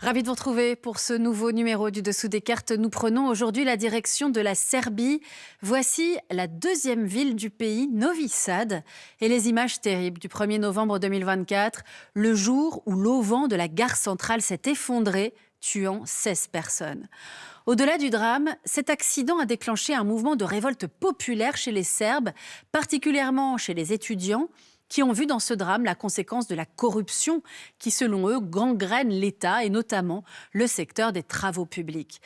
Ravi de vous retrouver pour ce nouveau numéro du Dessous des cartes. Nous prenons aujourd'hui la direction de la Serbie. Voici la deuxième ville du pays, Novi Sad, et les images terribles du 1er novembre 2024, le jour où l'auvent de la gare centrale s'est effondré, tuant 16 personnes. Au-delà du drame, cet accident a déclenché un mouvement de révolte populaire chez les Serbes, particulièrement chez les étudiants, qui ont vu dans ce drame la conséquence de la corruption qui, selon eux, gangrène l'État et notamment le secteur des travaux publics.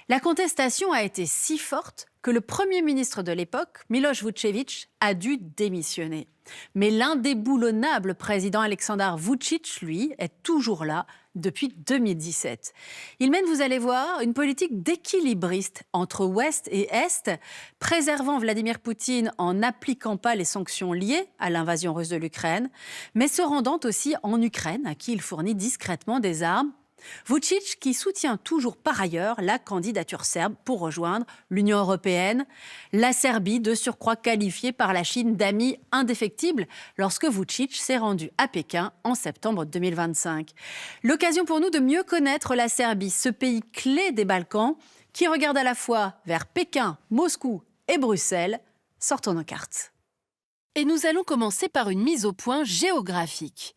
La contestation a été si forte que le Premier ministre de l'époque, Miloš Vučević, a dû démissionner. Mais l'indéboulonnable président Aleksandar Vučić, lui, est toujours là depuis 2017. Il mène, vous allez voir, une politique d'équilibriste entre Ouest et Est, préservant Vladimir Poutine en n'appliquant pas les sanctions liées à l'invasion russe de l'Ukraine, mais se rendant aussi en Ukraine, à qui il fournit discrètement des armes. Vučić qui soutient toujours par ailleurs la candidature serbe pour rejoindre l'Union européenne. La Serbie, de surcroît qualifiée par la Chine d'ami indéfectible lorsque Vučić s'est rendu à Pékin en septembre 2025. L'occasion pour nous de mieux connaître la Serbie, ce pays clé des Balkans qui regarde à la fois vers Pékin, Moscou et Bruxelles. Sortons nos cartes. Et nous allons commencer par une mise au point géographique.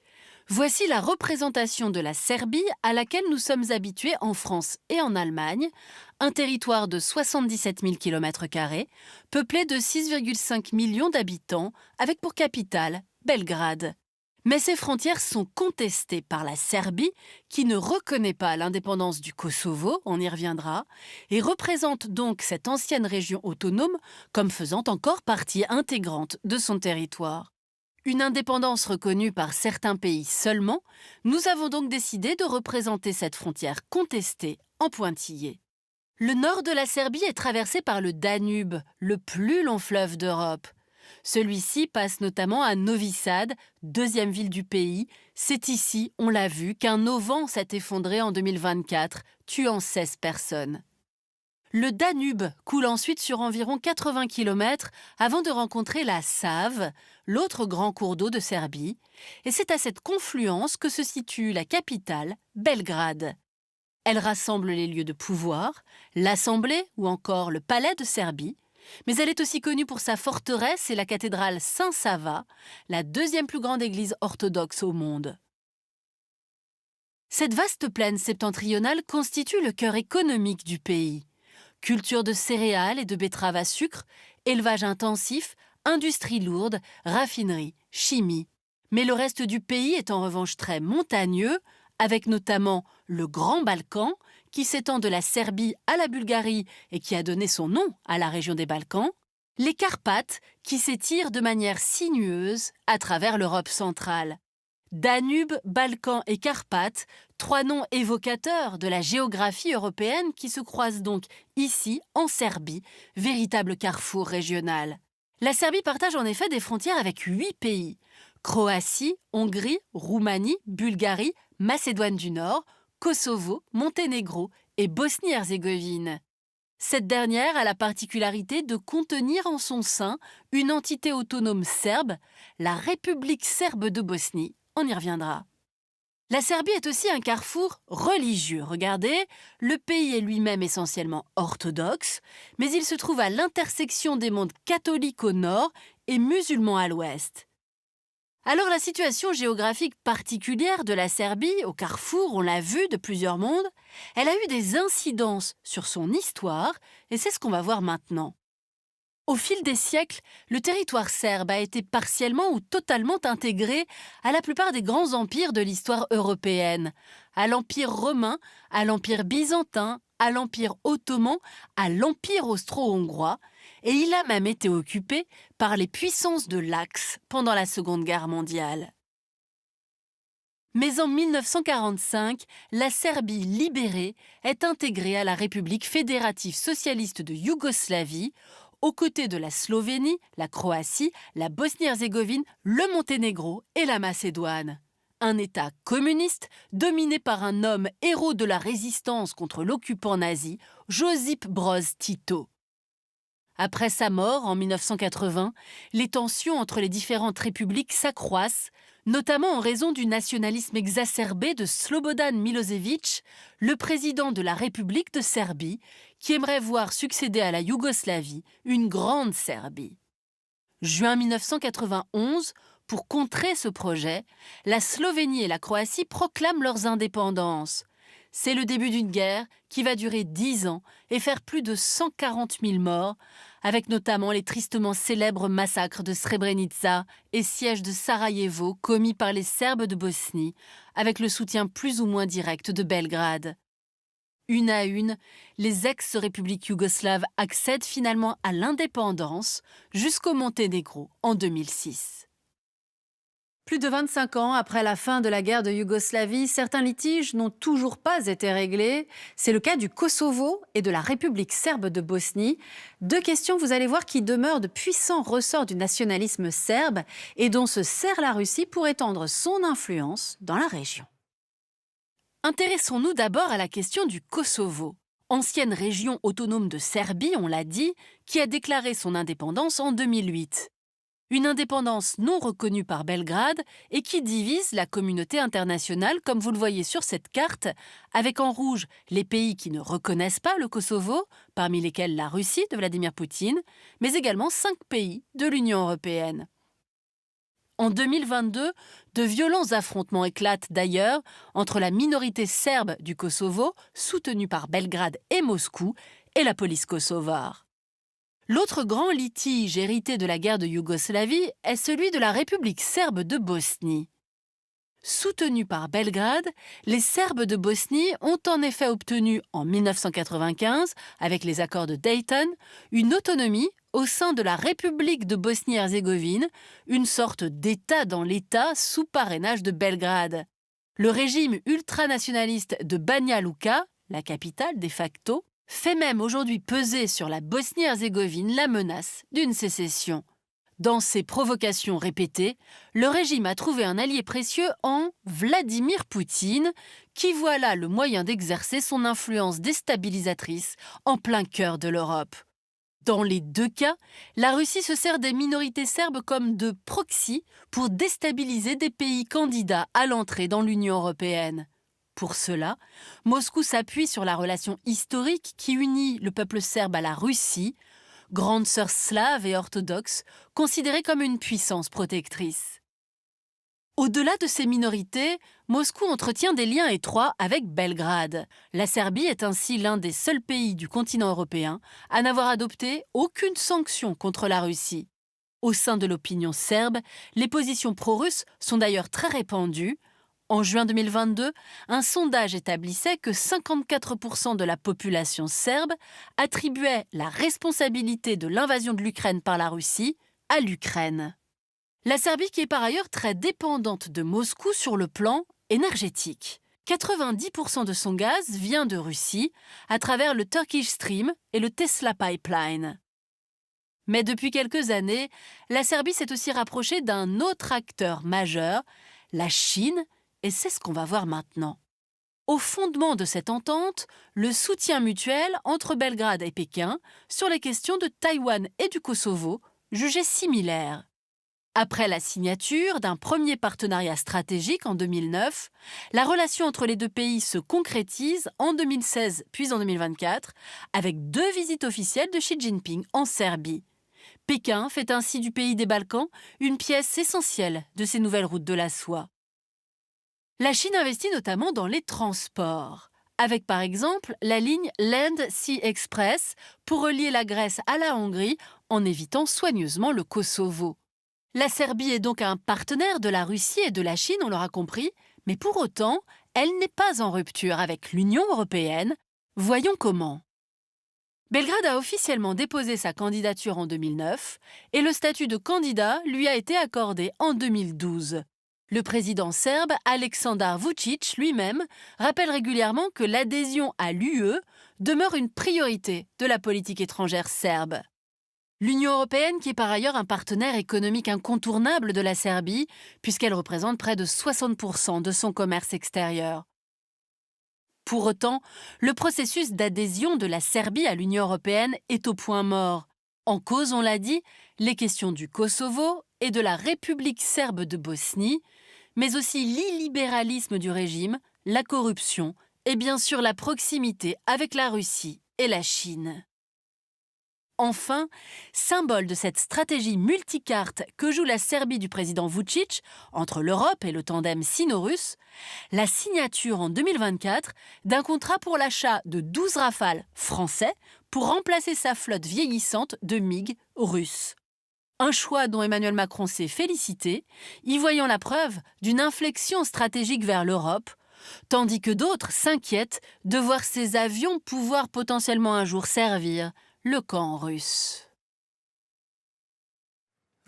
Voici la représentation de la Serbie à laquelle nous sommes habitués en France et en Allemagne, un territoire de 77 000 km², peuplé de 6,5 millions d'habitants, avec pour capitale Belgrade. Mais ces frontières sont contestées par la Serbie, qui ne reconnaît pas l'indépendance du Kosovo, on y reviendra, et représente donc cette ancienne région autonome comme faisant encore partie intégrante de son territoire. Une indépendance reconnue par certains pays seulement, nous avons donc décidé de représenter cette frontière contestée en pointillé. Le nord de la Serbie est traversé par le Danube, le plus long fleuve d'Europe. Celui-ci passe notamment à Novi Sad, deuxième ville du pays. C'est ici, on l'a vu, qu'un auvent s'est effondré en 2024, tuant 16 personnes. Le Danube coule ensuite sur environ 80 km avant de rencontrer la Save, l'autre grand cours d'eau de Serbie, et c'est à cette confluence que se situe la capitale, Belgrade. Elle rassemble les lieux de pouvoir, l'Assemblée ou encore le Palais de Serbie, mais elle est aussi connue pour sa forteresse et la cathédrale Saint-Sava, la deuxième plus grande église orthodoxe au monde. Cette vaste plaine septentrionale constitue le cœur économique du pays. Culture de céréales et de betteraves à sucre, élevage intensif, industrie lourde, raffinerie, chimie. Mais le reste du pays est en revanche très montagneux, avec notamment le Grand Balkan, qui s'étend de la Serbie à la Bulgarie et qui a donné son nom à la région des Balkans, les Carpates, qui s'étirent de manière sinueuse à travers l'Europe centrale. Danube, Balkans et Carpates, trois noms évocateurs de la géographie européenne qui se croisent donc ici, en Serbie, véritable carrefour régional. La Serbie partage en effet des frontières avec 8 pays. Croatie, Hongrie, Roumanie, Bulgarie, Macédoine du Nord, Kosovo, Monténégro et Bosnie-Herzégovine. Cette dernière a la particularité de contenir en son sein une entité autonome serbe, la République serbe de Bosnie. On y reviendra. La Serbie est aussi un carrefour religieux. Regardez, le pays est lui-même essentiellement orthodoxe, mais il se trouve à l'intersection des mondes catholiques au nord et musulmans à l'ouest. Alors la situation géographique particulière de la Serbie, au carrefour, on l'a vu, de plusieurs mondes, elle a eu des incidences sur son histoire, et c'est ce qu'on va voir maintenant. Au fil des siècles, le territoire serbe a été partiellement ou totalement intégré à la plupart des grands empires de l'histoire européenne, à l'Empire romain, à l'Empire byzantin, à l'Empire ottoman, à l'Empire austro-hongrois, et il a même été occupé par les puissances de l'Axe pendant la Seconde Guerre mondiale. Mais en 1945, la Serbie libérée est intégrée à la République fédérative socialiste de Yougoslavie, aux côtés de la Slovénie, la Croatie, la Bosnie-Herzégovine, le Monténégro et la Macédoine. Un État communiste dominé par un homme héros de la résistance contre l'occupant nazi, Josip Broz Tito. Après sa mort en 1980, les tensions entre les différentes républiques s'accroissent, notamment en raison du nationalisme exacerbé de Slobodan Milosevic, le président de la République de Serbie, qui aimerait voir succéder à la Yougoslavie une grande Serbie. Juin 1991, pour contrer ce projet, la Slovénie et la Croatie proclament leurs indépendances. C'est le début d'une guerre qui va durer 10 ans et faire plus de 140 000 morts, avec notamment les tristement célèbres massacres de Srebrenica et siège de Sarajevo commis par les Serbes de Bosnie, avec le soutien plus ou moins direct de Belgrade. Une à une, les ex-républiques yougoslaves accèdent finalement à l'indépendance jusqu'au Monténégro en 2006. Plus de 25 ans après la fin de la guerre de Yougoslavie, certains litiges n'ont toujours pas été réglés. C'est le cas du Kosovo et de la République serbe de Bosnie. Deux questions, vous allez voir, qui demeurent de puissants ressorts du nationalisme serbe et dont se sert la Russie pour étendre son influence dans la région. Intéressons-nous d'abord à la question du Kosovo, ancienne région autonome de Serbie, on l'a dit, qui a déclaré son indépendance en 2008. Une indépendance non reconnue par Belgrade et qui divise la communauté internationale, comme vous le voyez sur cette carte, avec en rouge les pays qui ne reconnaissent pas le Kosovo, parmi lesquels la Russie de Vladimir Poutine, mais également 5 pays de l'Union européenne. En 2022, de violents affrontements éclatent d'ailleurs entre la minorité serbe du Kosovo, soutenue par Belgrade et Moscou, et la police kosovare. L'autre grand litige hérité de la guerre de Yougoslavie est celui de la République serbe de Bosnie. Soutenus par Belgrade, les Serbes de Bosnie ont en effet obtenu en 1995, avec les accords de Dayton, une autonomie au sein de la République de Bosnie-Herzégovine, une sorte d'État dans l'État sous parrainage de Belgrade. Le régime ultranationaliste de Banja Luka, la capitale de facto, fait même aujourd'hui peser sur la Bosnie-Herzégovine la menace d'une sécession. Dans ses provocations répétées, le régime a trouvé un allié précieux en Vladimir Poutine, qui voit là le moyen d'exercer son influence déstabilisatrice en plein cœur de l'Europe. Dans les deux cas, la Russie se sert des minorités serbes comme de proxy pour déstabiliser des pays candidats à l'entrée dans l'Union européenne. Pour cela, Moscou s'appuie sur la relation historique qui unit le peuple serbe à la Russie, grande sœur slave et orthodoxe, considérée comme une puissance protectrice. Au-delà de ces minorités, Moscou entretient des liens étroits avec Belgrade. La Serbie est ainsi l'un des seuls pays du continent européen à n'avoir adopté aucune sanction contre la Russie. Au sein de l'opinion serbe, les positions pro-russes sont d'ailleurs très répandues. En juin 2022, un sondage établissait que 54% de la population serbe attribuait la responsabilité de l'invasion de l'Ukraine par la Russie à l'Ukraine. La Serbie qui est par ailleurs très dépendante de Moscou sur le plan énergétique. 90% de son gaz vient de Russie à travers le Turkish Stream et le Tesla Pipeline. Mais depuis quelques années, la Serbie s'est aussi rapprochée d'un autre acteur majeur, la Chine, et c'est ce qu'on va voir maintenant. Au fondement de cette entente, le soutien mutuel entre Belgrade et Pékin sur les questions de Taïwan et du Kosovo, jugées similaires. Après la signature d'un premier partenariat stratégique en 2009, la relation entre les deux pays se concrétise en 2016 puis en 2024 avec 2 visites officielles de Xi Jinping en Serbie. Pékin fait ainsi du pays des Balkans une pièce essentielle de ces nouvelles routes de la soie. La Chine investit notamment dans les transports, avec par exemple la ligne Land Sea Express pour relier la Grèce à la Hongrie en évitant soigneusement le Kosovo. La Serbie est donc un partenaire de la Russie et de la Chine, on l'aura compris, mais pour autant, elle n'est pas en rupture avec l'Union européenne. Voyons comment. Belgrade a officiellement déposé sa candidature en 2009 et le statut de candidat lui a été accordé en 2012. Le président serbe Aleksandar Vučić lui-même rappelle régulièrement que l'adhésion à l'UE demeure une priorité de la politique étrangère serbe. L'Union européenne, qui est par ailleurs un partenaire économique incontournable de la Serbie, puisqu'elle représente près de 60% de son commerce extérieur. Pour autant, le processus d'adhésion de la Serbie à l'Union européenne est au point mort. En cause, on l'a dit, les questions du Kosovo et de la République serbe de Bosnie, mais aussi l'illibéralisme du régime, la corruption et bien sûr la proximité avec la Russie et la Chine. Enfin, symbole de cette stratégie multicarte que joue la Serbie du président Vučić entre l'Europe et le tandem sino-russe, la signature en 2024 d'un contrat pour l'achat de 12 Rafales français pour remplacer sa flotte vieillissante de MiG russes. Un choix dont Emmanuel Macron s'est félicité, y voyant la preuve d'une inflexion stratégique vers l'Europe, tandis que d'autres s'inquiètent de voir ces avions pouvoir potentiellement un jour servir le camp russe.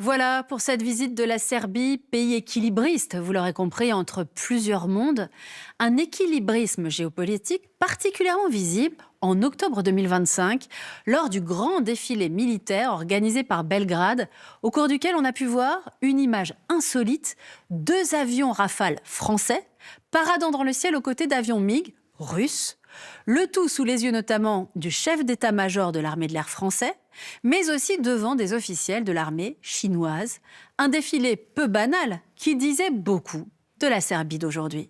Voilà pour cette visite de la Serbie, pays équilibriste, vous l'aurez compris, entre plusieurs mondes. Un équilibrisme géopolitique particulièrement visible en octobre 2025, lors du grand défilé militaire organisé par Belgrade, au cours duquel on a pu voir une image insolite, 2 avions Rafale français paradant dans le ciel aux côtés d'avions MiG russes, le tout sous les yeux notamment du chef d'état-major de l'armée de l'air français, mais aussi devant des officiels de l'armée chinoise. Un défilé peu banal qui disait beaucoup de la Serbie d'aujourd'hui.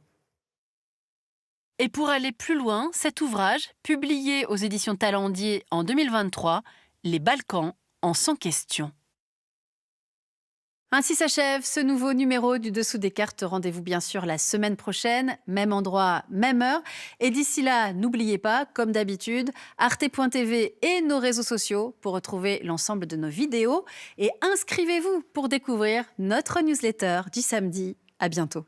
Et pour aller plus loin, cet ouvrage, publié aux éditions Talendier en 2023, Les Balkans en 100 questions. Ainsi s'achève ce nouveau numéro du Dessous des cartes. Rendez-vous bien sûr la semaine prochaine, même endroit, même heure. Et d'ici là, n'oubliez pas, comme d'habitude, arte.tv et nos réseaux sociaux pour retrouver l'ensemble de nos vidéos. Et inscrivez-vous pour découvrir notre newsletter du samedi. À bientôt.